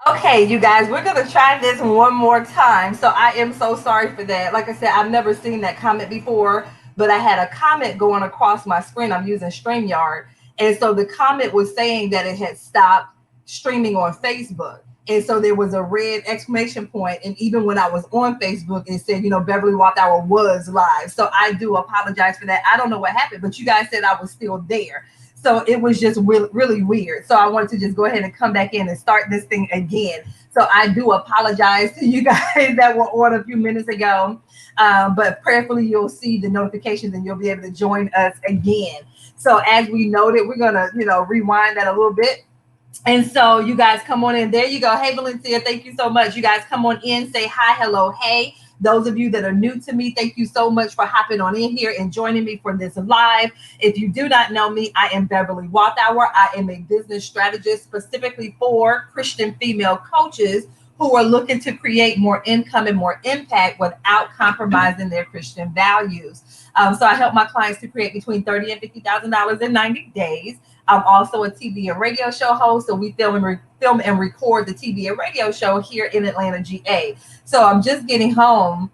Okay, you guys, we're going to try this one more time. So I am so sorry for that. Like I said, I've never seen that comment before, but I had a comment going across my screen. I'm using StreamYard. And so the comment was saying that it had stopped streaming on Facebook. And so there was a red exclamation point. And even when I was on Facebook, it said, Beverly Walk Hour was live. So I do apologize for that. I don't know what happened, but you guys said I was still there. So it was just really, really weird. So I wanted to just go ahead and come back in and start this thing again. So I do apologize to you guys that were on a few minutes ago. But prayerfully, you'll see the notifications and you'll be able to join us again. So as we noted, we're going to, rewind that a little bit. And so you guys come on in. There you go. Hey, Valencia, thank you so much. You guys come on in, say hi, hello, hey. Those of you that are new to me, thank you so much for hopping on in here and joining me for this live. If you do not know me, I am Beverly Walthour. I am a business strategist specifically for Christian female coaches who are looking to create more income and more impact without compromising their Christian values. So I help my clients to create between $30,000 and $50,000 in 90 days. I'm also a TV and radio show host, so we film and record the TV and radio show here in Atlanta, GA. So I'm just getting home,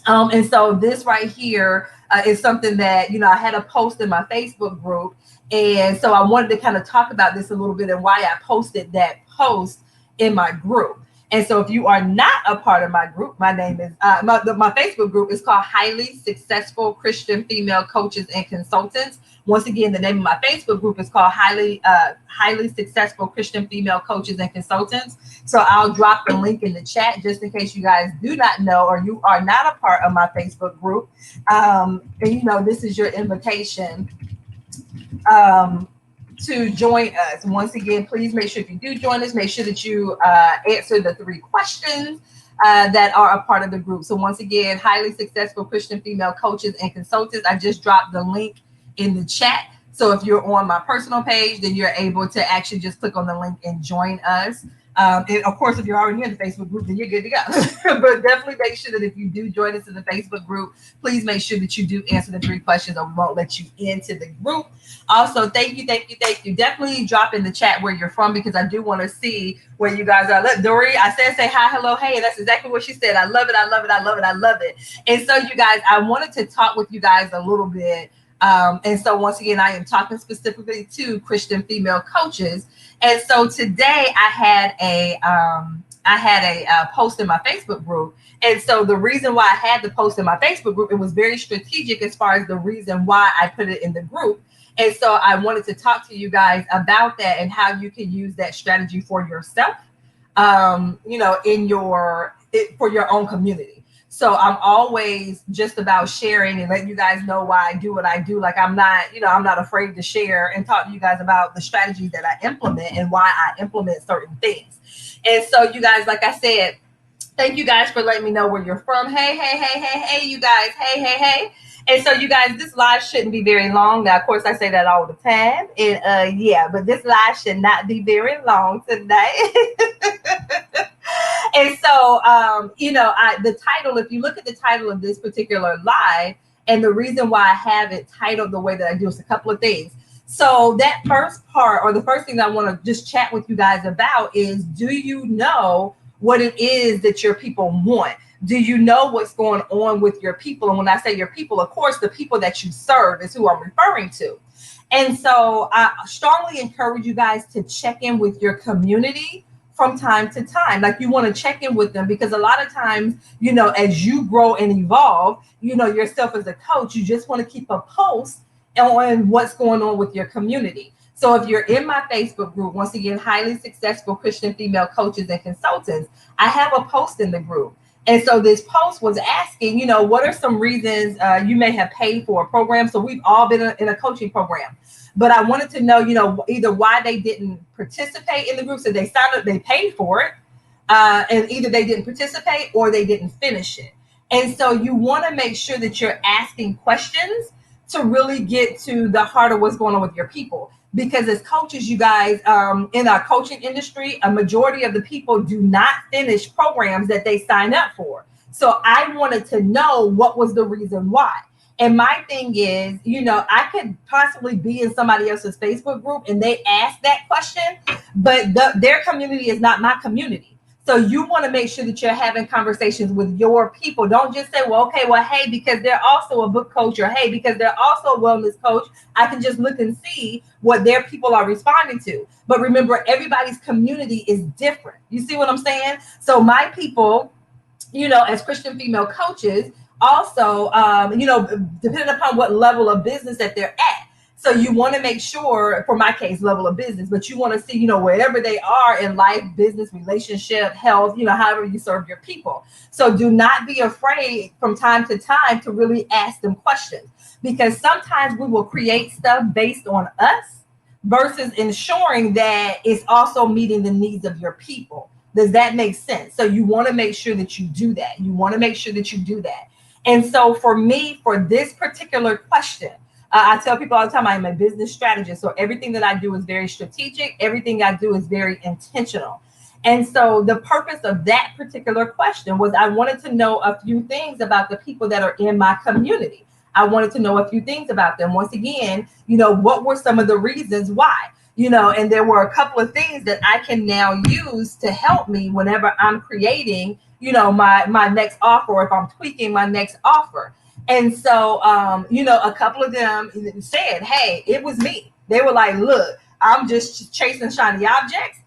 and so this right here is something that I had a post in my Facebook group, and so I wanted to kind of talk about this a little bit and why I posted that post in my group. And so if you are not a part of my group, my name is my Facebook group is called Highly Successful Christian Female Coaches and Consultants. Once again, the name of my Facebook group is called Highly Successful Christian Female Coaches and Consultants. So I'll drop the link in the chat just in case you guys do not know or you are not a part of my Facebook group. And this is your invitation to join us. Once again, please make sure if you do join us, make sure that you answer the 3 questions that are a part of the group. So once again, Highly Successful Christian Female Coaches and Consultants. I just dropped the link in the chat. So if you're on my personal page, then you're able to actually just click on the link and join us. And of course, if you're already in the Facebook group, then you're good to go. But definitely make sure that if you do join us in the Facebook group, please make sure that you do answer the 3 questions or we won't let you into the group. Also, thank you. Definitely drop in the chat where you're from because I do want to see where you guys are. Look, Dory, I said say hi, hello, hey. That's exactly what she said. I love it. And so you guys, I wanted to talk with you guys a little bit. And so once again, I am talking specifically to Christian female coaches. And so today I had a post in my Facebook group. And so the reason why I had the post in my Facebook group, it was very strategic as far as the reason why I put it in the group. And so I wanted to talk to you guys about that and how you can use that strategy for yourself, for your own community. So I'm always just about sharing and letting you guys know why I do what I do. Like I'm not afraid to share and talk to you guys about the strategies that I implement and why I implement certain things. And so you guys, like I said, thank you guys for letting me know where you're from. Hey, you guys. Hey. And so you guys, this live shouldn't be very long. Now, of course, I say that all the time. And but this live should not be very long tonight. And so, the title, if you look at the title of this particular live, and the reason why I have it titled the way that I do is a couple of things. So that first part, or the first thing that I want to just chat with you guys about is, do you know what it is that your people want? Do you know what's going on with your people? And when I say your people, of course, the people that you serve is who I'm referring to. And so I strongly encourage you guys to check in with your community from time to time. Like you want to check in with them because a lot of times, as you grow and evolve, yourself as a coach, you just want to keep a pulse on what's going on with your community. So if you're in my Facebook group, once again, Highly Successful Christian Female Coaches and Consultants, I have a post in the group. And so this post was asking, what are some reasons you may have paid for a program? So we've all been in a coaching program. But I wanted to know, either why they didn't participate in the group. So they signed up, they paid for it, and either they didn't participate or they didn't finish it. And so you want to make sure that you're asking questions to really get to the heart of what's going on with your people. Because as coaches, you guys, in our coaching industry, a majority of the people do not finish programs that they sign up for. So I wanted to know what was the reason why. And my thing is, I could possibly be in somebody else's Facebook group and they ask that question, but their community is not my community. So you want to make sure that you're having conversations with your people. Don't just say, well, okay, well, hey, because they're also a book coach, or hey, because they're also a wellness coach, I can just look and see what their people are responding to. But remember, everybody's community is different. You see what I'm saying? So my people, as Christian female coaches, also, depending upon what level of business that they're at. So you want to make sure, for my case, level of business, but you want to see, wherever they are in life, business, relationship, health, however you serve your people. So do not be afraid from time to time to really ask them questions, because sometimes we will create stuff based on us versus ensuring that it's also meeting the needs of your people. Does that make sense? So you want to make sure that you do that. You want to make sure that you do that. And so for me, for this particular question, I tell people all the time, I'm a business strategist. So everything that I do is very strategic. Everything I do is very intentional. And so the purpose of that particular question was I wanted to know a few things about the people that are in my community. I wanted to know a few things about them. Once again, what were some of the reasons why? And there were a couple of things that I can now use to help me whenever I'm creating, my next offer, or if I'm tweaking my next offer. And so, a couple of them said, hey, it was me. They were like, look, I'm just chasing shiny objects.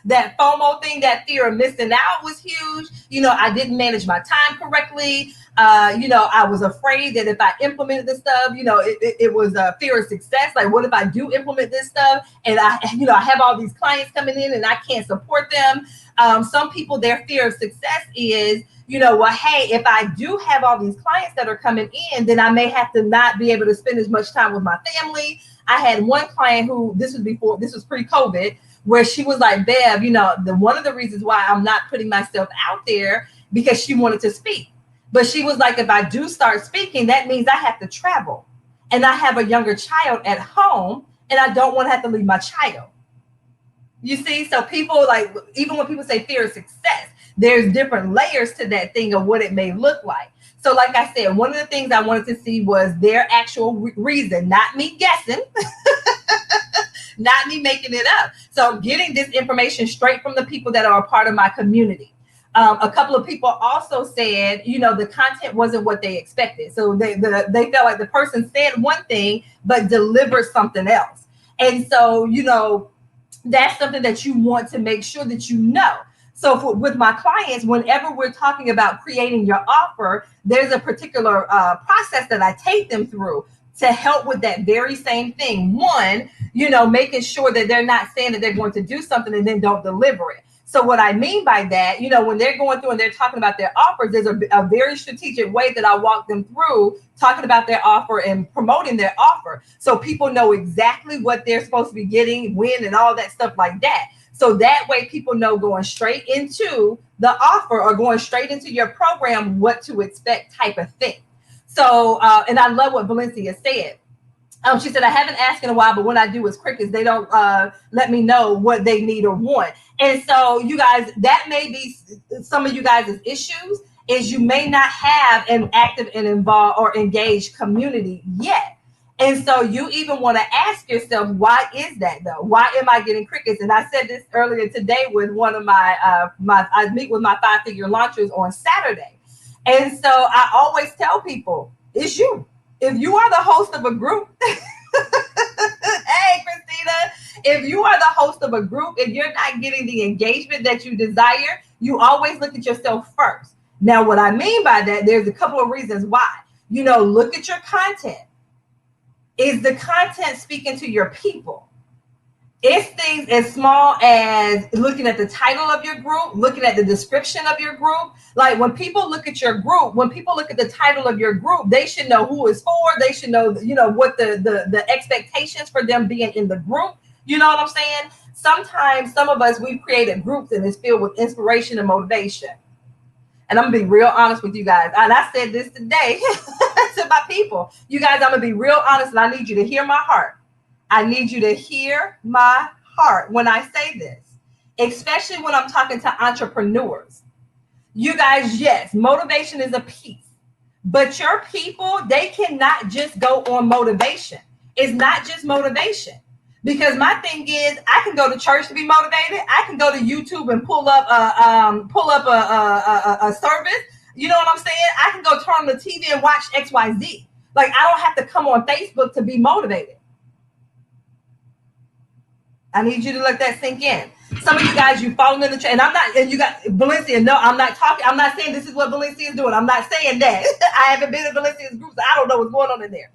That FOMO thing, that fear of missing out was huge. I didn't manage my time correctly. I was afraid that if I implemented this stuff, it was a fear of success. Like, what if I do implement this stuff and I have all these clients coming in and I can't support them? Some people, their fear of success is, hey, if I do have all these clients that are coming in, then I may have to not be able to spend as much time with my family. I had one client who, this was pre-COVID, where she was like, Bev, one of the reasons why I'm not putting myself out there, because she wanted to speak. But she was like, if I do start speaking, that means I have to travel. And I have a younger child at home, and I don't want to have to leave my child. You see, so people, like, even when people say fear of success, there's different layers to that thing of what it may look like. So like I said, one of the things I wanted to see was their actual reason, not me guessing, not me making it up. So getting this information straight from the people that are a part of my community. A couple of people also said, the content wasn't what they expected. So they felt like the person said one thing, but delivered something else. And so, that's something that you want to make sure that you know. So with my clients, whenever we're talking about creating your offer, there's a particular process that I take them through to help with that very same thing. One, making sure that they're not saying that they're going to do something and then don't deliver it. So what I mean by that, when they're going through and they're talking about their offers, there's a very strategic way that I walk them through talking about their offer and promoting their offer. So people know exactly what they're supposed to be getting, when, and all that stuff like that. So that way people know going straight into the offer or going straight into your program, what to expect type of thing. So, and I love what Valencia said. She said, I haven't asked in a while, but when I do, it's crickets. They don't let me know what they need or want. And so you guys, that may be some of you guys' issues, is you may not have an active and involved or engaged community yet. And so you even want to ask yourself, why is that though? Why am I getting crickets? And I said this earlier today with one of my, I meet with my 5-figure launchers on Saturday. And so I always tell people, it's you. If you are the host of a group, hey, Christina, if you are the host of a group, if you're not getting the engagement that you desire, you always look at yourself first. Now, what I mean by that, there's a couple of reasons why. Look at your content. Is the content speaking to your people? It's things as small as looking at the title of your group, looking at the description of your group. Like when people look at your group, when people look at the title of your group, they should know who it's for. They should know, what the expectations for them being in the group. You know what I'm saying? Sometimes some of us, we've created groups and it's filled with inspiration and motivation. And I'm going to be real honest with you guys. And I said this today to my people. You guys, I'm going to be real honest, and I need you to hear my heart. I need you to hear my heart when I say this, especially when I'm talking to entrepreneurs. You guys, yes, motivation is a piece, But your people, they cannot just go on motivation. It's not just motivation. Because my thing is, I can go to church to be motivated. I can go to YouTube and pull up a service. You know what I'm saying? I can go turn on the TV and watch XYZ. Like, I don't have to come on Facebook to be motivated. I need you to let that sink in. Some of you guys, you fallen in the trap, and I'm not, and you got Valencia. No, I'm not talking. I'm not saying this is what Valencia is doing. I'm not saying that. I haven't been in Valencia's group, so I don't know what's going on in there.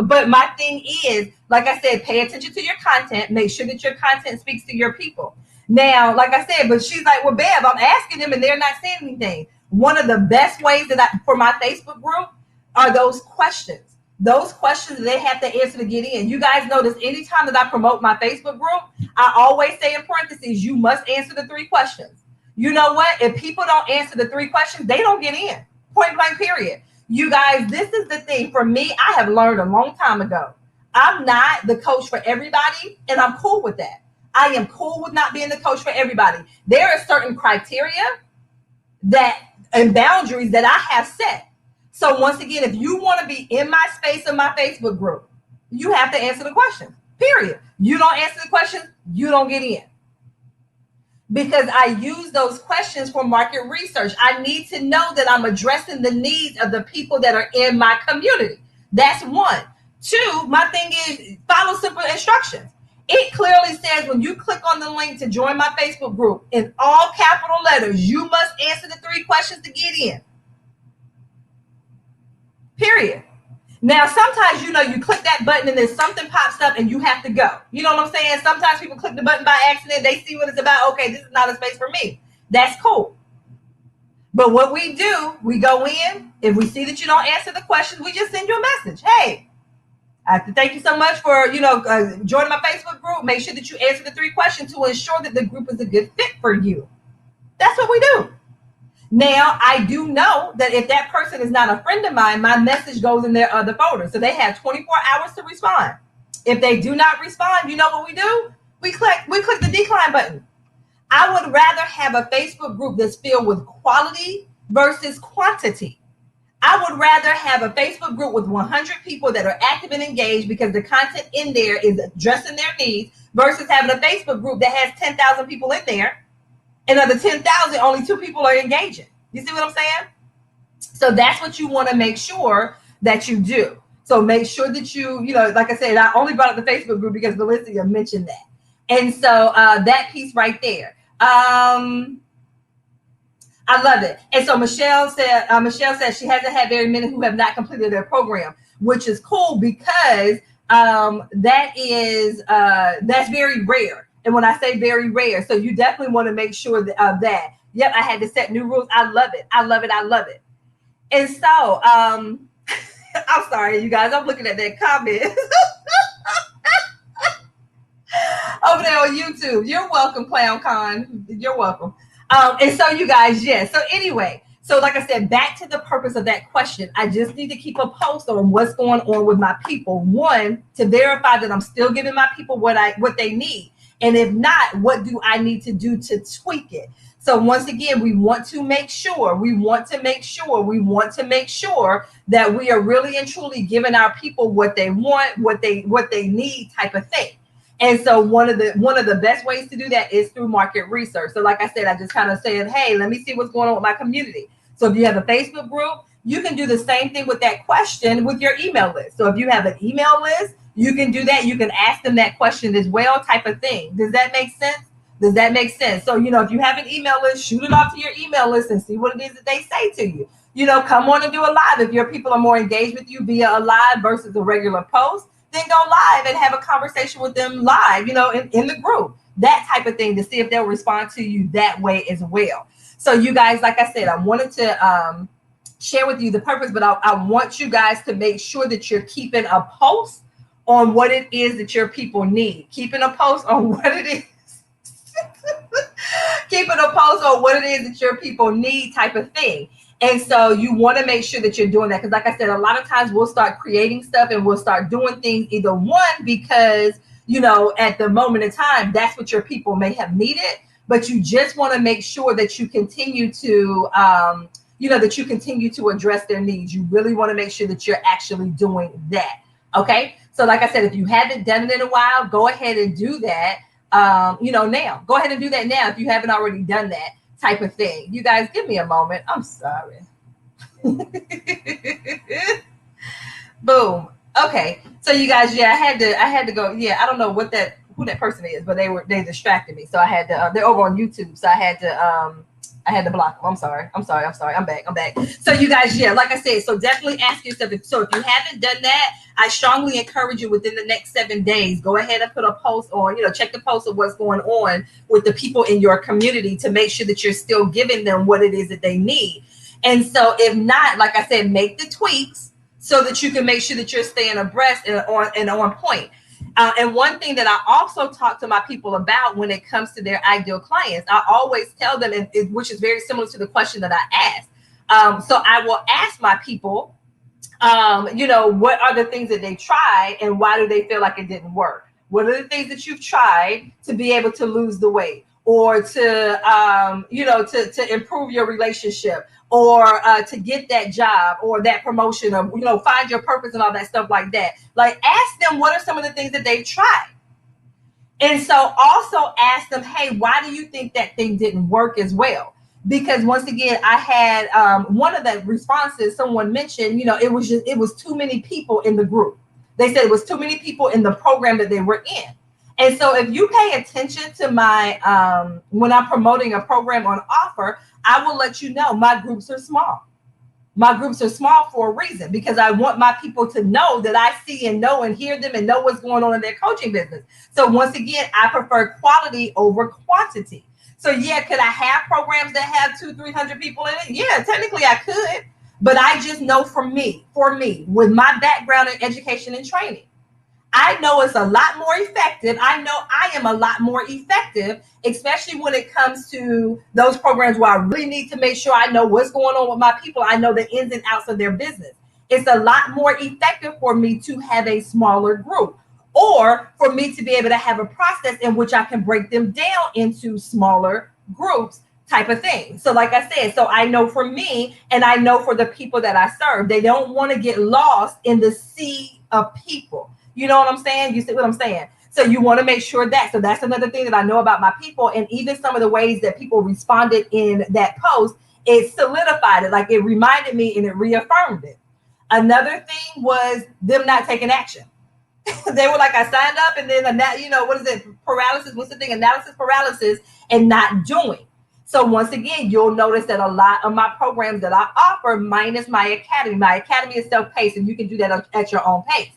But my thing is, like I said, pay attention to your content. Make sure that your content speaks to your people. Now, like I said, but she's like, well, Bev, I'm asking them, and they're not saying anything. One of the best ways for my Facebook group are those questions. Those questions they have to answer to get in. You guys notice anytime that I promote my Facebook group, I always say in parentheses, you must answer the 3 questions. You know what? If people don't answer the 3 questions, they don't get in. Point blank, period. You guys, this is the thing. For me, I have learned a long time ago. I'm not the coach for everybody, and I'm cool with that. I am cool with not being the coach for everybody. There are certain criteria and boundaries that I have set. So once again, if you want to be in my space in my Facebook group, you have to answer the questions, period. You don't answer the questions, you don't get in. Because I use those questions for market research. I need to know that I'm addressing the needs of the people that are in my community. That's 1. 2, my thing is follow simple instructions. It clearly says when you click on the link to join my Facebook group, in all capital letters, you must answer the 3 questions to get in. Period. Now, sometimes, you click that button and then something pops up and you have to go. You know what I'm saying? Sometimes people click the button by accident. They see what it's about. Okay, this is not a space for me. That's cool. But what we do, we go in. If we see that you don't answer the questions, we just send you a message. Hey, I have to thank you so much for, joining my Facebook group. Make sure that you answer the 3 questions to ensure that the group is a good fit for you. That's what we do. Now, I do know that if that person is not a friend of mine, my message goes in their other folder. So they have 24 hours to respond. If they do not respond, you know what we do? We click the decline button. I would rather have a Facebook group that's filled with quality versus quantity. I would rather have a Facebook group with 100 people that are active and engaged because the content in there is addressing their needs versus having a Facebook group that has 10,000 people in there. And of the 10,000, only 2 people are engaging. You see what I'm saying? So that's what you want to make sure that you do. So make sure that you like I said, I only brought up the Facebook group because Valencia mentioned that. And so that piece right there. I love it. And so Michelle said she hasn't had very many who have not completed their program, which is cool because that's very rare. And when I say very rare, so you definitely want to make sure that. Yep, I had to set new rules. I love it. I love it. I love it. And so, I'm sorry, you guys. I'm looking at that comment over there on YouTube. You're welcome, Clown Con. You're welcome. And so, you guys, yes. So anyway, so like I said, back to the purpose of that question. I just need to keep a post on what's going on with my people. 1, to verify that I'm still giving my people what they need. And if not, what do I need to do to tweak it? So once again, we want to make sure that we are really and truly giving our people what they want, what they need type of thing. And so one of the best ways to do that is through market research. So like I said, I just kind of said, hey, let me see what's going on with my community. So if you have a Facebook group, you can do the same thing with that question with your email list. So if you have an email list, you can do that. You can ask them that question as well, type of thing. Does that make sense? So, if you have an email list, shoot it off to your email list and see what it is that they say to you. Come on and do a live. If your people are more engaged with you via a live versus a regular post, then go live and have a conversation with them live, in the group, that type of thing, to see if they'll respond to you that way as well. So you guys, like I said, I wanted to share with you the purpose, but I want you guys to make sure that you're keeping a post on what it is that your people need. Keeping a post on what it is. Keeping a post on what it is that your people need type of thing. And so you want to make sure that you're doing that. Because like I said, a lot of times we'll start creating stuff and we'll start doing things either because, at the moment in time, that's what your people may have needed. But you just want to make sure that you continue to that you continue to address their needs. You really want to make sure that you're actually doing that. Okay. So like I said, if you haven't done it in a while, go ahead and do that. Now go ahead and do that now. If you haven't already done that type of thing, you guys give me a moment. I'm sorry. Boom. Okay. So you guys, yeah, I had to go. Yeah, I don't know who that person is, but they distracted me. So I had to. They're over on YouTube, so I had to block them. I'm sorry. I'm back. So you guys, yeah, like I said, so definitely ask yourself. So if you haven't done that, I strongly encourage you within the next 7 days, go ahead and put a post on, check the post of what's going on with the people in your community to make sure that you're still giving them what it is that they need. And so if not, like I said, make the tweaks so that you can make sure that you're staying abreast and on point. And one thing that I also talk to my people about when it comes to their ideal clients, I always tell them, which is very similar to the question that I asked. So I will ask my people, what are the things that they tried and why do they feel like it didn't work? What are the things that you've tried to be able to lose the weight or to improve your relationship or to get that job or that promotion or, find your purpose and all that stuff like that. Like, ask them what are some of the things that they've tried. And so also ask them, hey, why do you think that thing didn't work as well? Because once again, I had one of the responses, someone mentioned, it was too many people in the group. They said it was too many people in the program that they were in. And so if you pay attention to my, when I'm promoting a program on offer, I will let you know my groups are small. My groups are small for a reason, because I want my people to know that I see and know and hear them and know what's going on in their coaching business. So once again, I prefer quality over quantity. So yeah, could I have programs that have 200-300 people in it? Yeah, technically I could, but I just know for me, with my background in education and training, I know it's a lot more effective. I know I am a lot more effective, especially when it comes to those programs where I really need to make sure I know what's going on with my people. I know the ins and outs of their business. It's a lot more effective for me to have a smaller group, or for me to be able to have a process in which I can break them down into smaller groups type of thing. So like I said, so I know for me and I know for the people that I serve, they don't want to get lost in the sea of people. You know what I'm saying? You see what I'm saying? So you want to make sure that. So that's another thing that I know about my people. And even some of the ways that people responded in that post, it solidified it. Like, it reminded me and it reaffirmed it. Another thing was them not taking action. They were like, I signed up and then, what is it? Paralysis. What's the thing? Analysis paralysis and not doing. So once again, you'll notice that a lot of my programs that I offer, minus my academy is self-paced and you can do that at your own pace.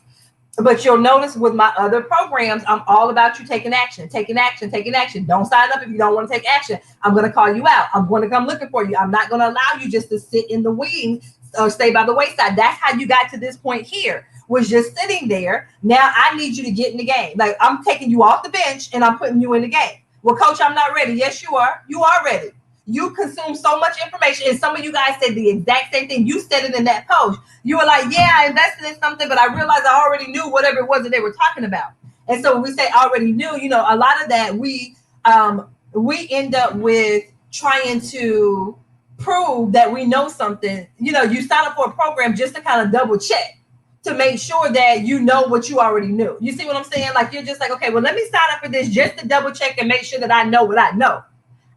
But you'll notice with my other programs, I'm all about you taking action. Don't sign up if you don't want to take action. I'm going to call you out. I'm going to come looking for you. I'm not going to allow you just to sit in the wings or stay by the wayside. That's how you got to this point here, was just sitting there. Now I need you to get in the game. Like, I'm taking you off the bench and I'm putting you in the game. Well, coach, I'm not ready. Yes, you are. You are ready. You consume so much information, and some of you guys said the exact same thing. You said it in that post. You were like, yeah, I invested in something, but I realized I already knew whatever it was that they were talking about. And so when we say already knew, a lot of that we end up with trying to prove that we know something. You sign up for a program just to kind of double check, to make sure that you know what you already knew. You see what I'm saying? Like, you're just like, okay, well, let me sign up for this just to double check and make sure that I know what I know.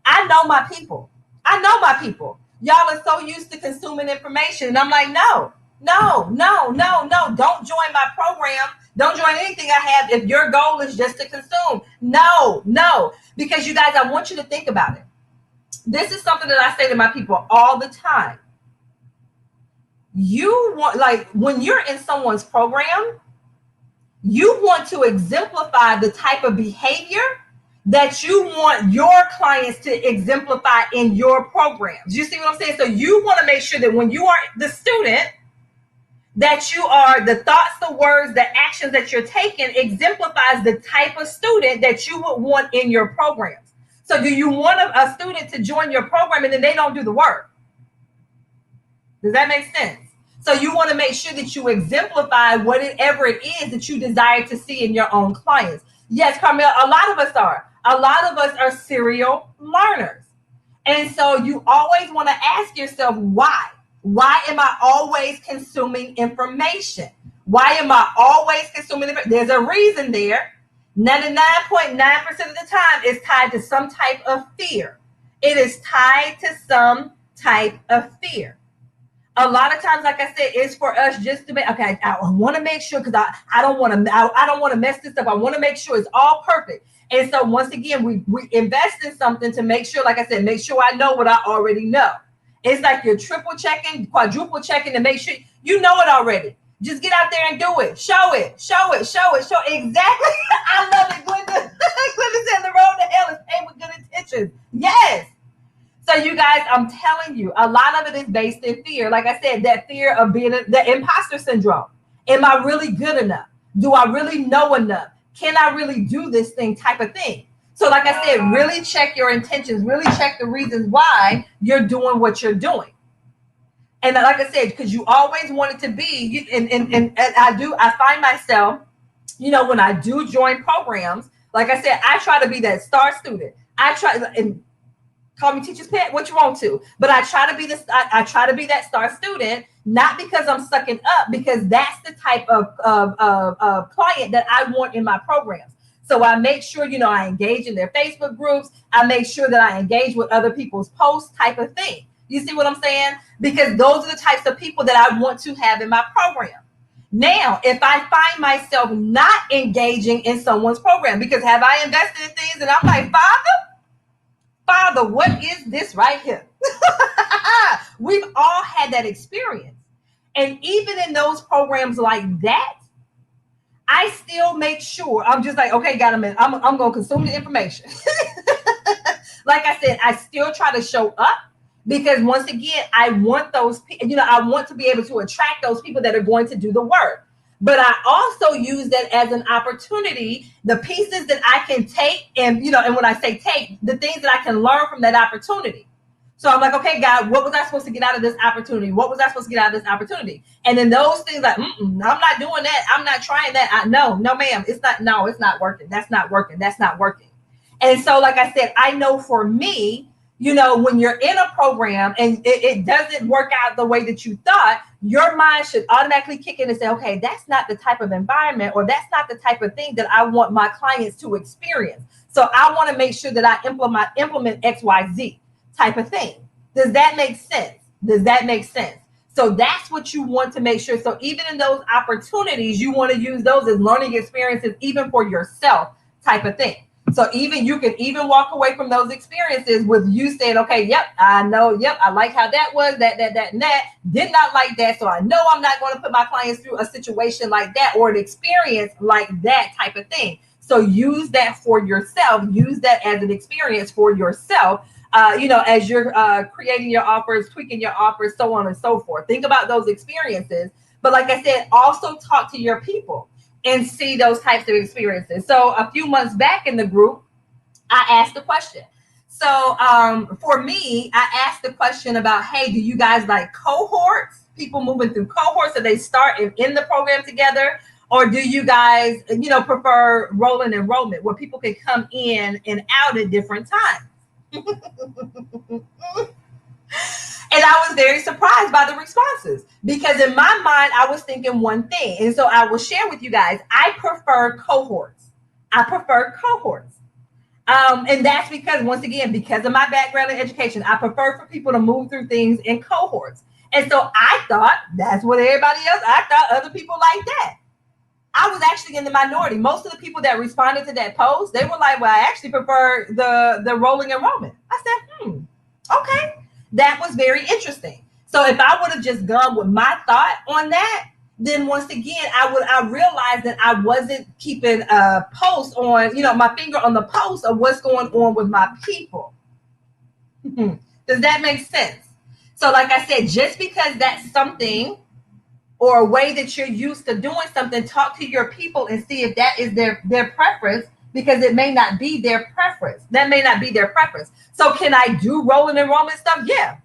I know my people. Y'all are so used to consuming information. And I'm like, no. Don't join my program. Don't join anything I have if your goal is just to consume. No. Because you guys, I want you to think about it. This is something that I say to my people all the time. You want, like, when you're in someone's program, you want to exemplify the type of behavior that you want your clients to exemplify in your programs. You see what I'm saying? So you want to make sure that when you are the student, that you are, the thoughts, the words, the actions that you're taking exemplifies the type of student that you would want in your programs. So do you want a student to join your program and then they don't do the work? Does that make sense? So you want to make sure that you exemplify whatever it is that you desire to see in your own clients. Yes, Carmel, a lot of us are serial learners. And so you always want to ask yourself, why? Why am I always consuming information? Why am I always consuming information? There's a reason there. 99.9% of the time is tied to some type of fear. It is tied to some type of fear. A lot of times, like I said, it's for us just to make, okay, I want to make sure, because I don't want to, I don't want to mess this up. I want to make sure it's all perfect. And so once again, we invest in something to make sure, like I said, make sure I know what I already know. It's like you're triple checking, quadruple checking to make sure you know it already. Just get out there and do it. Show it, show it, show it, show it. Exactly. I love it. Glenda, Glenda said the road to hell is paved with good intentions. Yes. So you guys, I'm telling you, a lot of it is based in fear. Like I said, that fear of being the imposter syndrome. Am I really good enough? Do I really know enough? Can I really do this thing type of thing? So like I said, really check your intentions, really check the reasons why you're doing what you're doing. And like I said, because you always want it to be, and I find myself, when I do join programs, like I said, I try to be that star student. I try, and call me teacher's pet, what you want to, but I try to be this. I try to be that star student, not because I'm sucking up, because that's the type of client that I want in my programs. So I make sure, I engage in their Facebook groups. I make sure that I engage with other people's posts type of thing. You see what I'm saying? Because those are the types of people that I want to have in my program. Now, if I find myself not engaging in someone's program, because have I invested in things and I'm like, Father, what is this right here? We've all had that experience. And even in those programs like that, I still make sure, I'm just like, okay, got a minute. I'm going to consume the information. Like I said, I still try to show up, because once again, I want those, I want to be able to attract those people that are going to do the work. But I also use that as an opportunity, the pieces that I can take, and and when I say take, the things that I can learn from that opportunity. So I'm like, okay, God, what was I supposed to get out of this opportunity? What was I supposed to get out of this opportunity? And then those things like, I'm not doing that. I'm not trying that. No, ma'am, it's not working. That's not working. That's not working. And so, like I said, I know for me, when you're in a program and it doesn't work out the way that you thought, your mind should automatically kick in and say, okay, that's not the type of environment, or that's not the type of thing that I want my clients to experience. So I want to make sure that I implement XYZ type of thing. Does that make sense? Does that make sense? So that's what you want to make sure. So even in those opportunities, you want to use those as learning experiences, even for yourself type of thing. So you can even walk away from those experiences with you saying, okay, yep, I know, yep, I like how that was, that, and that, did not like that. So I know I'm not going to put my clients through a situation like that or an experience like that type of thing. So use that for yourself. Use that as an experience for yourself, as you're creating your offers, tweaking your offers, so on and so forth. Think about those experiences. But like I said, also talk to your people and see those types of experiences. So a few months back in the group, I asked the question. So for me, I asked the question about, hey, do you guys like cohorts? People moving through cohorts, so they start in the program together? Or do you guys, prefer rolling enrollment where people can come in and out at different times? And I was very surprised by the responses, because in my mind, I was thinking one thing. And so I will share with you guys, I prefer cohorts. And that's because, once again, because of my background in education, I prefer for people to move through things in cohorts. And so I thought that's what everybody else, I thought other people like that. I was actually in the minority. Most of the people that responded to that post, they were like, well, I actually prefer the rolling enrollment. I said, okay. That was very interesting. So if I would have just gone with my thought on that, then once again, I realized that I wasn't keeping a pulse on, my finger on the pulse of what's going on with my people. Does that make sense? So like I said, just because that's something or a way that you're used to doing something, talk to your people and see if that is their preference, because it may not be their preference. That may not be their preference. So can I do rolling enrollment stuff? Yeah.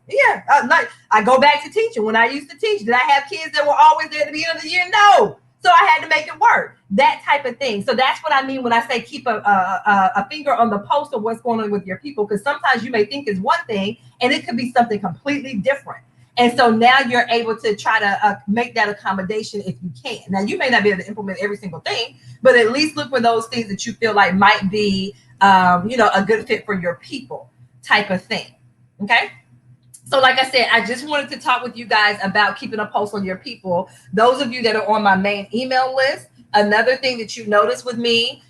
I go back to teaching. When I used to teach, did I have kids that were always there at the beginning of the year? No. So I had to make it work, that type of thing. So that's what I mean when I say keep a finger on the pulse of what's going on with your people, because sometimes you may think is one thing and it could be something completely different. And so now you're able to try to make that accommodation if you can. Now, you may not be able to implement every single thing, but at least look for those things that you feel like might be, a good fit for your people type of thing. Okay. So like I said, I just wanted to talk with you guys about keeping a pulse on your people. Those of you that are on my main email list, another thing that you notice with me,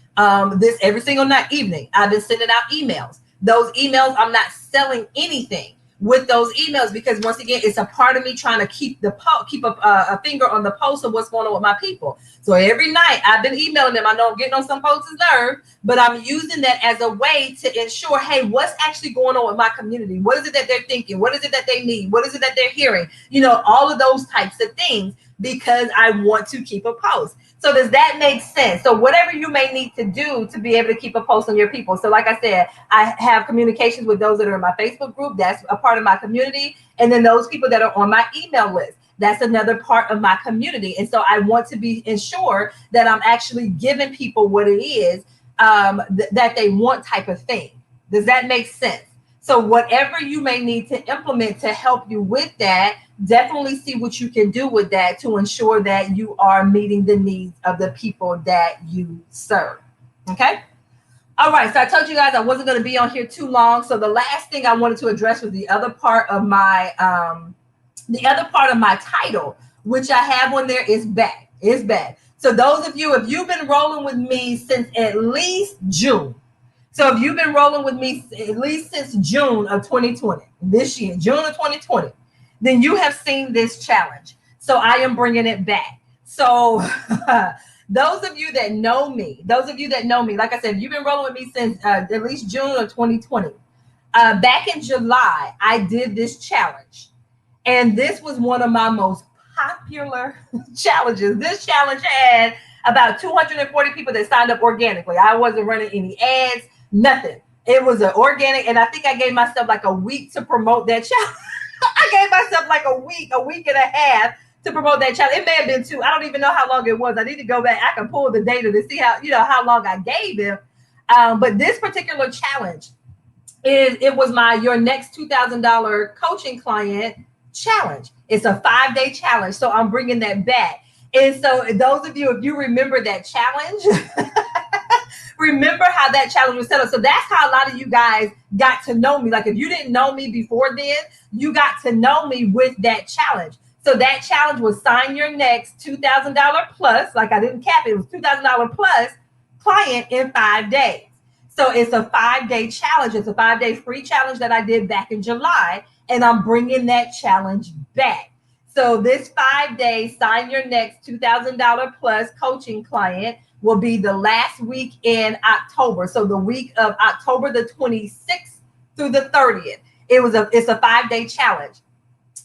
this every single night evening, I've been sending out emails. Those emails, I'm not selling anything with those emails, because once again, it's a part of me trying to keep a finger on the pulse of what's going on with my people. So every night I've been emailing them. I know I'm getting on some folks' nerves, but I'm using that as a way to ensure, hey, what's actually going on with my community? What is it that they're thinking? What is it that they need? What is it that they're hearing? All of those types of things, because I want to keep a pulse. So does that make sense? So whatever you may need to do to be able to keep a pulse on your people. So like I said, I have communications with those that are in my Facebook group. That's a part of my community. And then those people that are on my email list, that's another part of my community. And so I want to be ensure that I'm actually giving people what it is that they want type of thing. Does that make sense? So whatever you may need to implement to help you with that, definitely see what you can do with that to ensure that you are meeting the needs of the people that you serve. Okay. All right. So I told you guys I wasn't going to be on here too long. So the last thing I wanted to address was the other part of my title, which I have on there, is back. It's back. So those of you, if you've been rolling with me since at least June, so if you've been rolling with me at least since June of 2020, this year, June of 2020, then you have seen this challenge. So I am bringing it back. So those of you that know me, like I said, you've been rolling with me since at least June of 2020. Back in July, I did this challenge. And this was one of my most popular challenges. This challenge had about 240 people that signed up organically. I wasn't running any ads, nothing. It was an organic, and I think I gave myself like a week to promote that challenge. I gave myself like a week and a half to promote that challenge. It may have been 2. I don't even know how long it was. I need to go back. I can pull the data to see how long I gave them. But this particular challenge it was your next $2,000 coaching client challenge. It's a 5-day challenge. So I'm bringing that back. And so those of you, if you remember that challenge, remember how that challenge was set up. So that's how a lot of you guys got to know me. Like if you didn't know me before then, you got to know me with that challenge. So that challenge was sign your next $2,000 plus, like I didn't cap it, it was $2,000 plus client in 5 days. So it's a 5-day challenge. It's a 5-day free challenge that I did back in July, and I'm bringing that challenge back. So this 5-day sign your next $2,000 plus coaching client will be the last week in October. So the week of October the 26th through the 30th. It's a 5-day challenge.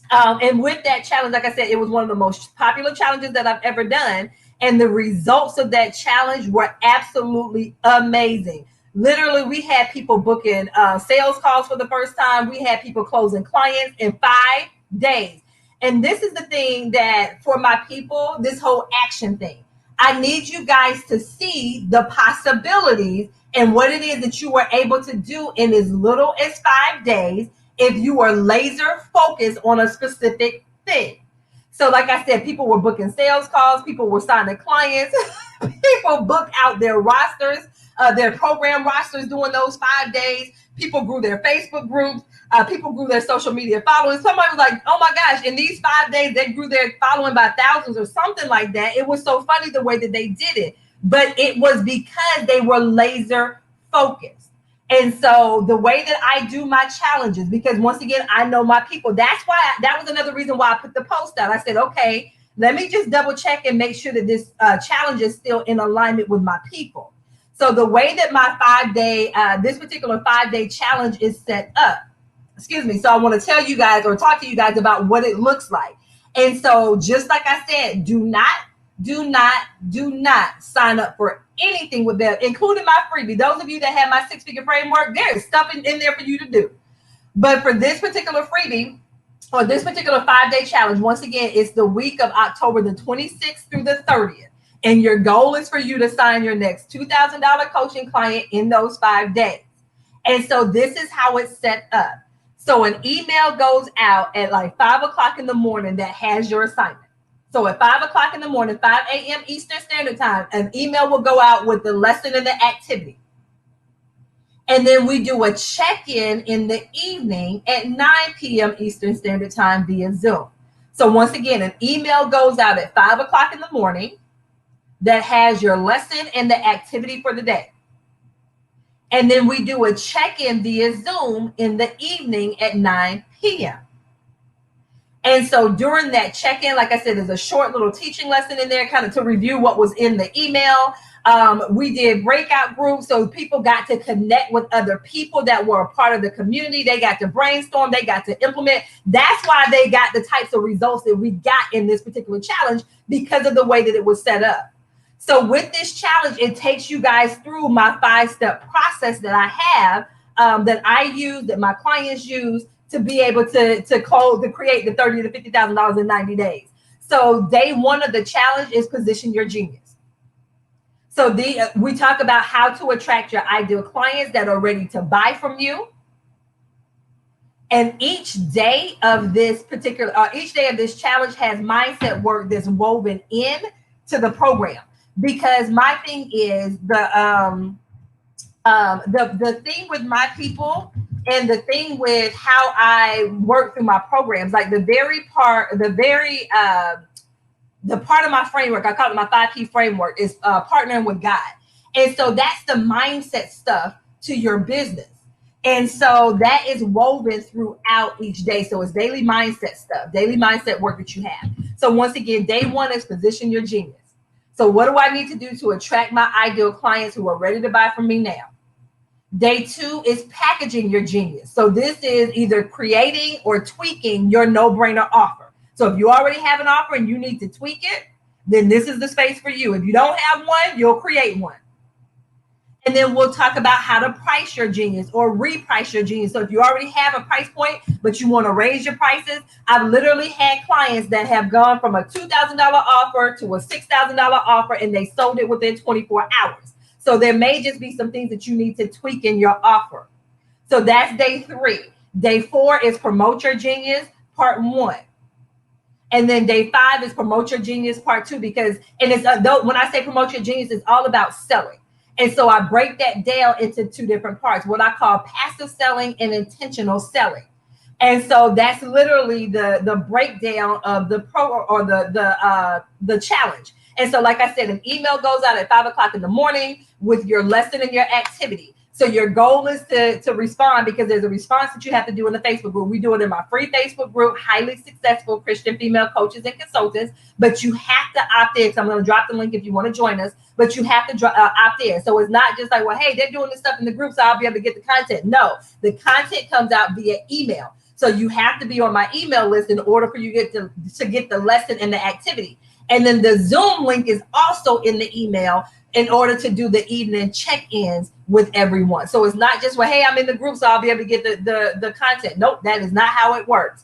And with that challenge, like I said, it was one of the most popular challenges that I've ever done. And the results of that challenge were absolutely amazing. Literally, we had people booking sales calls for the first time. We had people closing clients in 5 days. And this is the thing that for my people, this whole action thing, I need you guys to see the possibilities and what it is that you were able to do in as little as 5 days if you are laser focused on a specific thing. So like I said, people were booking sales calls, people were signing clients, people booked out their rosters, their program rosters during those 5 days. People grew their Facebook groups, people grew their social media following. Somebody was like, oh my gosh, in these 5 days, they grew their following by thousands or something like that. It was so funny the way that they did it, but it was because they were laser focused. And so the way that I do my challenges, because once again, I know my people. That was another reason why I put the post out. I said, okay, let me just double check and make sure that this challenge is still in alignment with my people. So the way that my 5-day, this particular 5-day challenge is set up, so I want to tell you guys or talk to you guys about what it looks like. And so just like I said, do not sign up for anything with them, including my freebie. Those of you that have my 6-figure framework, there's stuff in there for you to do. But for this particular freebie or this particular 5-day challenge, once again, it's the week of October the 26th through the 30th. And your goal is for you to sign your next $2,000 coaching client in those 5 days. And so this is how it's set up. So an email goes out at like 5 o'clock in the morning that has your assignment. So at 5 o'clock in the morning, 5 a.m. Eastern Standard Time, an email will go out with the lesson and the activity. And then we do a check-in in the evening at 9 p.m. Eastern Standard Time via Zoom. So once again, an email goes out at 5 o'clock in the morning that has your lesson and the activity for the day. And then we do a check-in via Zoom in the evening at 9 p.m. And so during that check-in, like I said, there's a short little teaching lesson in there kind of to review what was in the email. We did breakout groups, so people got to connect with other people that were a part of the community. They got to brainstorm, they got to implement. That's why they got the types of results that we got in this particular challenge, because of the way that it was set up. So with this challenge, it takes you guys through my 5-step process that I have, that I use, that my clients use, to be able to create the $30,000 to $50,000 in 90 days. So day 1 of the challenge is position your genius. So we talk about how to attract your ideal clients that are ready to buy from you. And each day of this challenge has mindset work that's woven in to the program. Because my thing is the thing with my people, and the thing with how I work through my programs, like the part of my framework, I call it my 5P framework, is partnering with God. And so that's the mindset stuff to your business. And so that is woven throughout each day. So it's daily mindset stuff, daily mindset work that you have. So once again, day 1 is position your genius. So what do I need to do to attract my ideal clients who are ready to buy from me now? Day 2 is packaging your genius. So this is either creating or tweaking your no-brainer offer. So if you already have an offer and you need to tweak it, then this is the space for you. If you don't have one, you'll create one. And then we'll talk about how to price your genius or reprice your genius. So if you already have a price point, but you want to raise your prices, I've literally had clients that have gone from a $2,000 offer to a $6,000 offer, and they sold it within 24 hours. So there may just be some things that you need to tweak in your offer. So that's day 3. Day 4 is promote your genius, part 1. And then day 5 is promote your genius, part 2, because, and it's when I say promote your genius, it's all about selling. And so I break that down into 2 different parts, what I call passive selling and intentional selling. And so that's literally the breakdown of the the challenge. And so, like I said, an email goes out at 5 o'clock in the morning with your lesson and your activity. So your goal is to respond, because there's a response that you have to do in the Facebook group. We do it in my free Facebook group, Highly Successful Christian Female Coaches and Consultants. But you have to opt in. So I'm going to drop the link if you want to join us. But you have to opt in. So it's not just like, well, hey, they're doing this stuff in the group, so I'll be able to get the content. No, the content comes out via email. So you have to be on my email list in order for you to get the lesson and the activity. And then the Zoom link is also in the email in order to do the evening check-ins with everyone. So it's not just, well, hey, I'm in the group, so I'll be able to get the content. Nope, that is not how it works.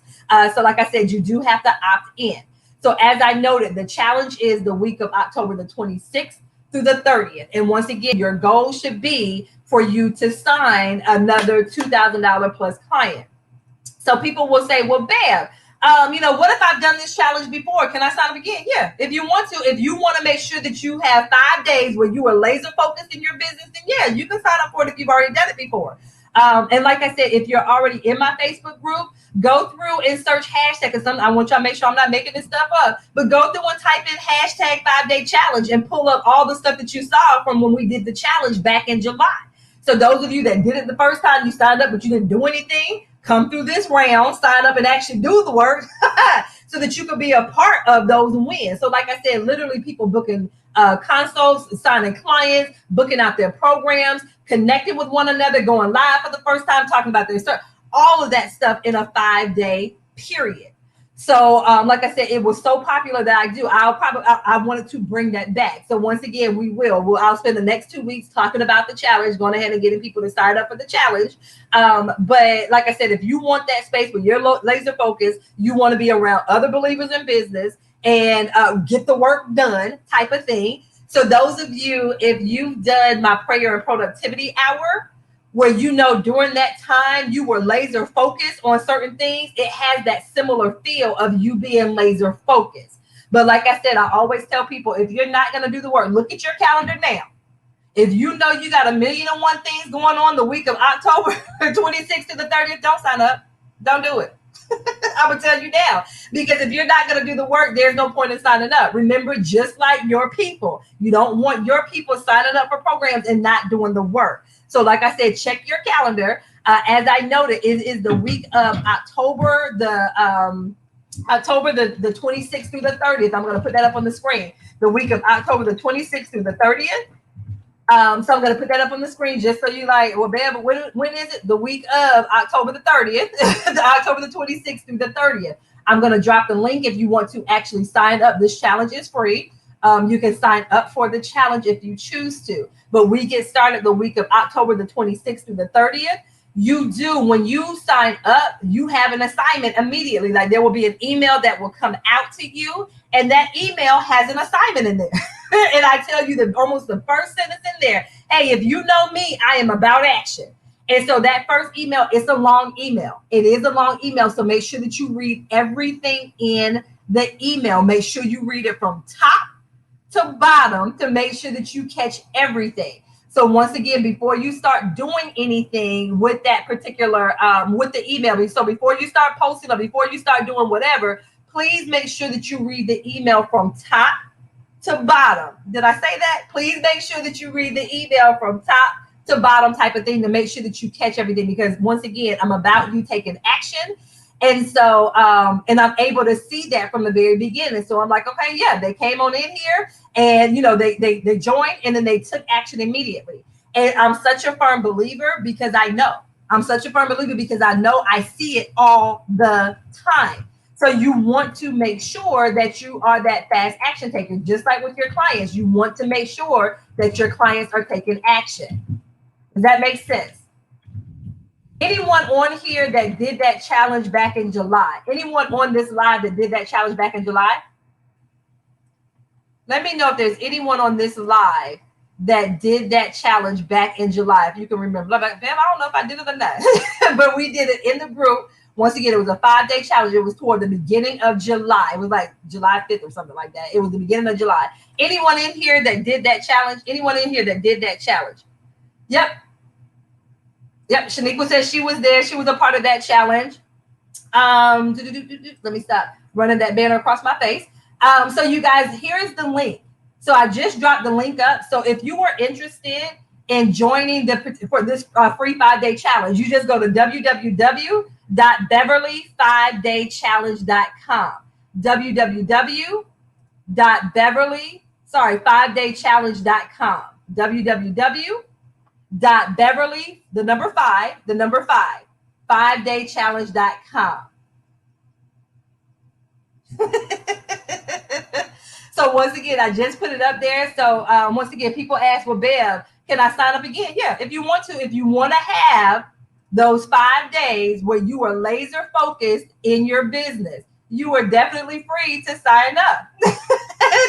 So like I said, you do have to opt in. So as I noted, the challenge is the week of October the 26th through the 30th. And once again, your goal should be for you to sign another $2,000 plus client. So people will say, well, Bev, what if I've done this challenge before? Can I sign up again? Yeah, if you want to. If you want to make sure that you have 5 days where you are laser focused in your business, then yeah, you can sign up for it if you've already done it before. And like I said, if you're already in my Facebook group, go through and search hashtag, because I want y'all to make sure I'm not making this stuff up, but go through and type in hashtag 5-day challenge and pull up all the stuff that you saw from when we did the challenge back in July. So those of you that did it the first time, you signed up, but you didn't do anything, come through this round, sign up and actually do the work so that you could be a part of those wins. So like I said, literally people booking consults, signing clients, booking out their programs, connecting with one another, going live for the first time, talking about their stuff, all of that stuff in a 5-day period. So like I said, it was so popular that I wanted to bring that back. So once again, I'll spend the next 2 weeks talking about the challenge, going ahead and getting people to sign up for the challenge. But like I said, if you want that space where you're laser focused, you want to be around other believers in business and get the work done type of thing, So those of you, if you've done my prayer and productivity hour, where during that time you were laser focused on certain things, it has that similar feel of you being laser focused. But like I said, I always tell people, if you're not going to do the work, look at your calendar now. If you know you got 1,000,001 things going on the week of October 26th to the 30th, don't sign up. Don't do it. I would tell you now, because if you're not going to do the work, there's no point in signing up. Remember, just like your people, you don't want your people signing up for programs and not doing the work. So like I said, check your calendar. As I noted, it is the week of October, the 26th through the 30th. I'm going to put that up on the screen. The week of October the 26th through the 30th. So I'm going to put that up on the screen just so you like, well, Bev, when is it? The week of October the 30th, October the 26th through the 30th. I'm going to drop the link if you want to actually sign up. This challenge is free. You can sign up for the challenge if you choose to. But we get started the week of October the 26th through the 30th. When you sign up, you have an assignment immediately. Like, there will be an email that will come out to you, and that email has an assignment in there. And I tell you that almost the first sentence in there, hey, if you know me, I am about action. And so that first email, it's a long email. It is a long email. So make sure that you read everything in the email. Make sure you read it from top to bottom to make sure that you catch everything. So once again, before you start doing anything with that particular, with the email, so before you start posting or before you start doing whatever, please make sure that you read the email from top to bottom. Did I say that? Please make sure that you read the email from top to bottom type of thing to make sure that you catch everything, because once again, I'm about you taking action. And so, and I'm able to see that from the very beginning. So I'm like, okay, yeah, they came on in here and, they joined and then they took action immediately. And I'm such a firm believer because I know. I see it all the time. So you want to make sure that you are that fast action taker, just like with your clients. You want to make sure that your clients are taking action. Does that make sense? Anyone on here that did that challenge back in July? Anyone on this live that did that challenge back in July? Let me know if there's anyone on this live that did that challenge back in July. If you can remember. Like, Bam, I don't know if I did it or not. But we did it in the group. Once again, it was a 5-day challenge. It was toward the beginning of July. It was like July 5th or something like that. It was the beginning of July. Anyone in here that did that challenge? Anyone in here that did that challenge? Yep. Shaniqua says she was there. She was a part of that challenge. Let me stop running that banner across my face. So you guys, here's the link. So I just dropped the link up. So if you were interested in joining for this free 5-day challenge, you just go to www.beverly5daychallenge.com. www.5daychallenge.com. www.beverly, the number 5daychallenge.com. So once again, I just put it up there. So once again, people ask, well, Bev, can I sign up again? Yeah, if you want to. If you want to have those 5 days where you are laser focused in your business, you are definitely free to sign up.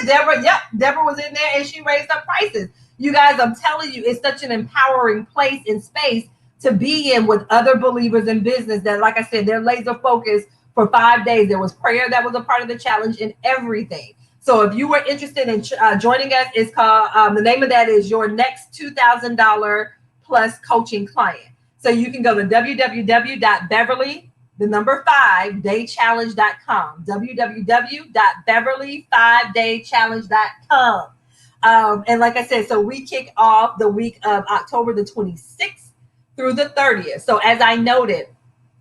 Deborah was in there and she raised up prices. You guys, I'm telling you, it's such an empowering place and space to be in with other believers in business that, like I said, they're laser focused for 5 days. There was prayer that was a part of the challenge and everything. So if you were interested in joining us, it's called, the name of that is Your Next $2,000 Plus Coaching Client. So you can go to www.beverly5daychallenge.com, www.beverly5daychallenge.com. And like I said, so we kick off the week of October the 26th through the 30th. So as I noted,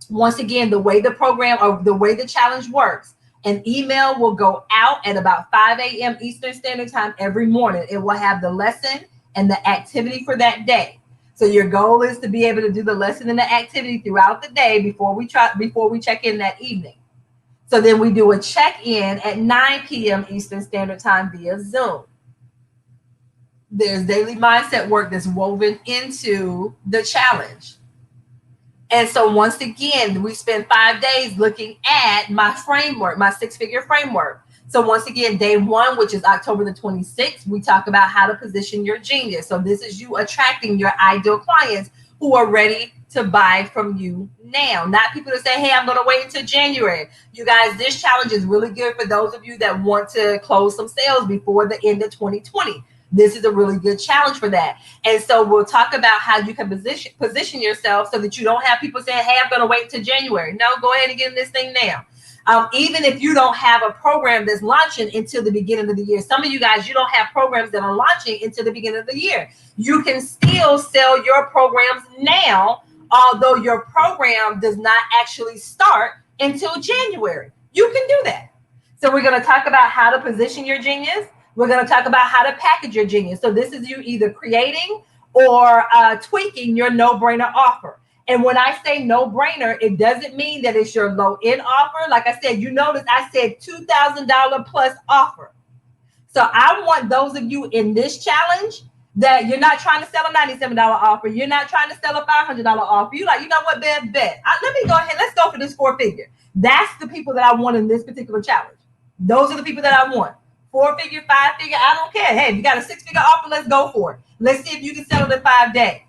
once again, the way the program or the way the challenge works, an email will go out at about 5 a.m. Eastern Standard Time every morning. It will have the lesson and the activity for that day. So your goal is to be able to do the lesson and the activity throughout the day before we check in that evening. So then we do a check-in at 9 p.m. Eastern Standard Time via Zoom. There's daily mindset work that's woven into the challenge. And so once again, we spend 5 days looking at my framework, my 6-figure framework. So once again, day one, which is October the 26th, we talk about how to position your genius. So this is you attracting your ideal clients who are ready to buy from you now. Not people that say, hey, I'm going to wait until January. You guys, this challenge is really good for those of you that want to close some sales before the end of 2020. This is a really good challenge for that. And so we'll talk about how you can position yourself so that you don't have people saying, hey, I'm going to wait until January. No, go ahead and get in this thing now. Even if you don't have a program that's launching until the beginning of the year. Some of you guys, you don't have programs that are launching until the beginning of the year. You can still sell your programs now, although your program does not actually start until January. You can do that. So we're going to talk about how to position your genius. We're going to talk about how to package your genius. So this is you either creating or tweaking your no-brainer offer. And when I say no-brainer, it doesn't mean that it's your low-end offer. Like I said, you notice I said $2,000 plus offer. So I want those of you in this challenge that you're not trying to sell a $97 offer. You're not trying to sell a $500 offer. You're like, you know what, bet. Let me go ahead. Let's go for this 4-figure. That's the people that I want in this particular challenge. Those are the people that I want. 4-figure, 5-figure, I don't care. Hey, if you got a 6-figure offer, let's go for it. Let's see if you can sell it in 5 days.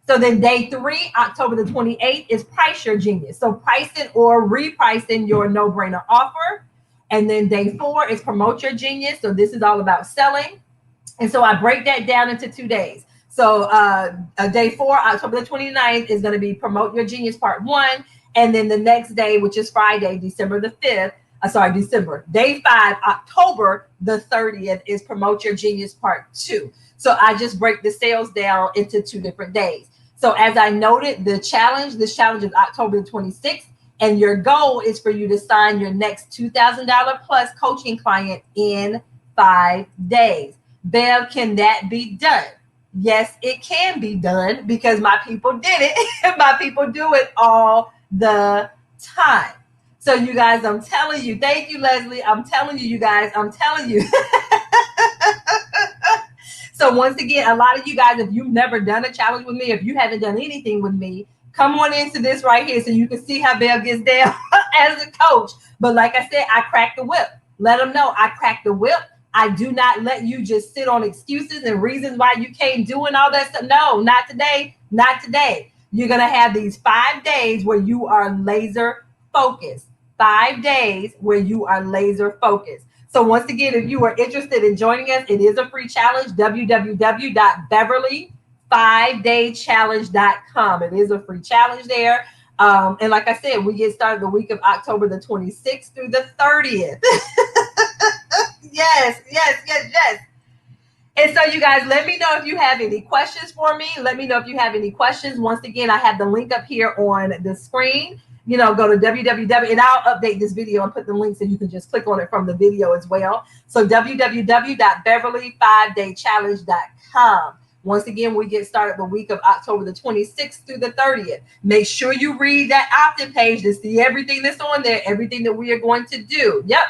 So then day 3, October the 28th, is price your genius. So pricing or repricing your no-brainer offer. And then day 4 is promote your genius. So this is all about selling. And so I break that down into 2 days. So day 4, October the 29th, is going to be promote your genius part 1. And then the next day, which is Friday, December the 5th, day 5, October the 30th, is promote your genius part 2. So I just break the sales down into 2 different days. So as I noted, this challenge is October the 26th, and your goal is for you to sign your next $2,000 plus coaching client in 5 days. Bev, can that be done? Yes, it can be done because my people did it. My people do it all the time. So you guys, I'm telling you, thank you, Leslie. I'm telling you, you guys, I'm telling you. So once again, a lot of you guys, if you've never done a challenge with me, if you haven't done anything with me, come on into this right here so you can see how Bev gets down as a coach. But like I said, I crack the whip. Let them know I crack the whip. I do not let you just sit on excuses and reasons why you can't do and all that stuff. No, not today. Not today. You're going to have these 5 days where you are laser focused. 5 days where you are laser focused. So once again, if you are interested in joining us, it is a free challenge, www.beverly5daychallenge.com. It is a free challenge there. And like I said, we get started the week of October the 26th through the 30th. Yes. And so you guys, let me know if you have any questions for me. Let me know if you have any questions. Once again, I have the link up here on the screen. You know, go to www, and I'll update this video and put the link so you can just click on it from the video as well. So www.beverly5daychallenge.com. Once again, we get started the week of October the 26th through the 30th. Make sure you read that opt-in page to see everything that's on there, everything that we are going to do. Yep.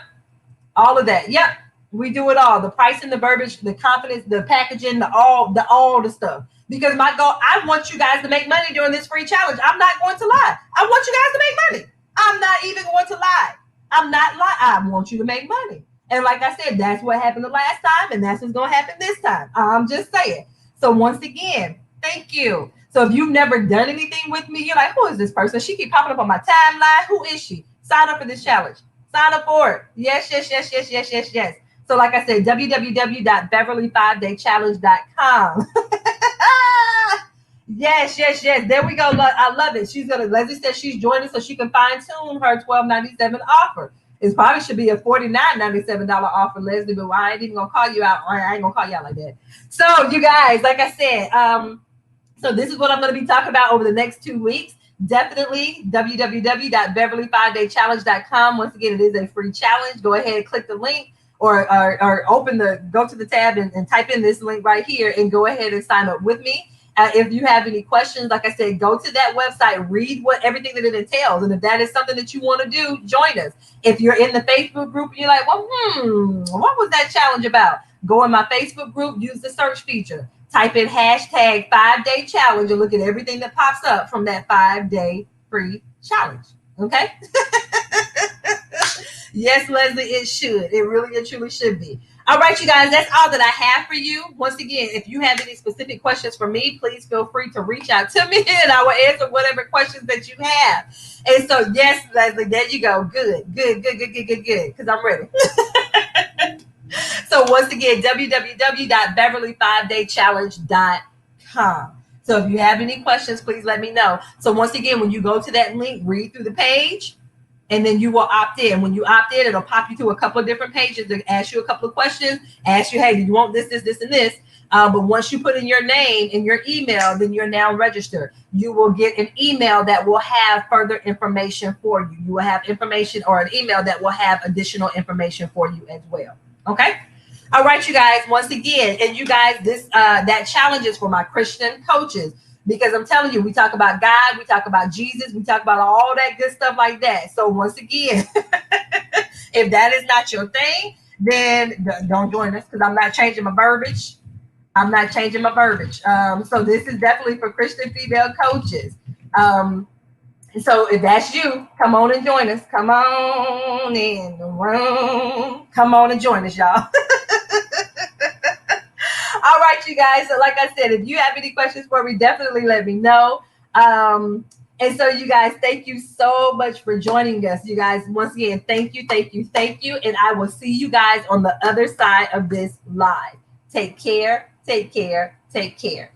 All of that. Yep. We do it all. The pricing, the verbiage, the confidence, the packaging, all the stuff. Because my goal, I want you guys to make money during this free challenge. I'm not going to lie. I want you guys to make money. I'm not even going to lie. I'm not lying. I want you to make money. And like I said, that's what happened the last time, and that's what's going to happen this time. I'm just saying. So once again, thank you. So if you've never done anything with me, you're like, who is this person? She keep popping up on my timeline. Who is she? Sign up for this challenge. Sign up for it. Yes. So like I said, www.beverly5daychallenge.com. Yes. There we go. I love it. Leslie says she's joining so she can fine tune her $12.97 offer. It probably should be a $49.97 offer, Leslie, but I ain't even gonna call you out. I ain't gonna call you out like that. So you guys, like I said, so this is what I'm gonna be talking about over the next 2 weeks. Definitely www.beverly5daychallenge.com. Once again, it is a free challenge. Go ahead and click the link or go to the tab and type in this link right here and go ahead and sign up with me. If you have any questions, like I said, go to that website, read everything that it entails. And if that is something that you want to do, join us. If you're in the Facebook group and you're like, well, what was that challenge about? Go in my Facebook group, use the search feature, type in hashtag 5-day challenge and look at everything that pops up from that 5-day free challenge. Okay. Yes, Leslie, it should. It really and truly should be. All right, you guys, that's all that I have for you. Once again, if you have any specific questions for me, please feel free to reach out to me and I will answer whatever questions that you have. And so, yes, Leslie, there you go. Good, good, good, good, good, good, good, because I'm ready. So once again, www.beverly5daychallenge.com. So if you have any questions, please let me know. So once again, when you go to that link, read through the page, and then you will opt in. When you opt in, it'll pop you to a couple of different pages to ask you a couple of questions, ask you, hey, do you want this, this, this, and this? But once you put in your name and your email, then you're now registered. You will get an email that will have further information for you. You will have information or an email that will have additional information for you as well. Okay. All right, you guys. Once again, and you guys, this that challenge is for my Christian coaches because I'm telling you, we talk about God, we talk about Jesus, we talk about all that good stuff like that. So once again, if that is not your thing, then don't join us because I'm not changing my verbiage. I'm not changing my verbiage. So this is definitely for Christian female coaches. So if that's you, come on and join us. Come on in the room. Come on and join us, y'all. All right, you guys. So, like I said, if you have any questions for me, definitely let me know. And so, you guys, thank you so much for joining us. You guys, once again, thank you, thank you, thank you. And I will see you guys on the other side of this live. Take care, take care, take care.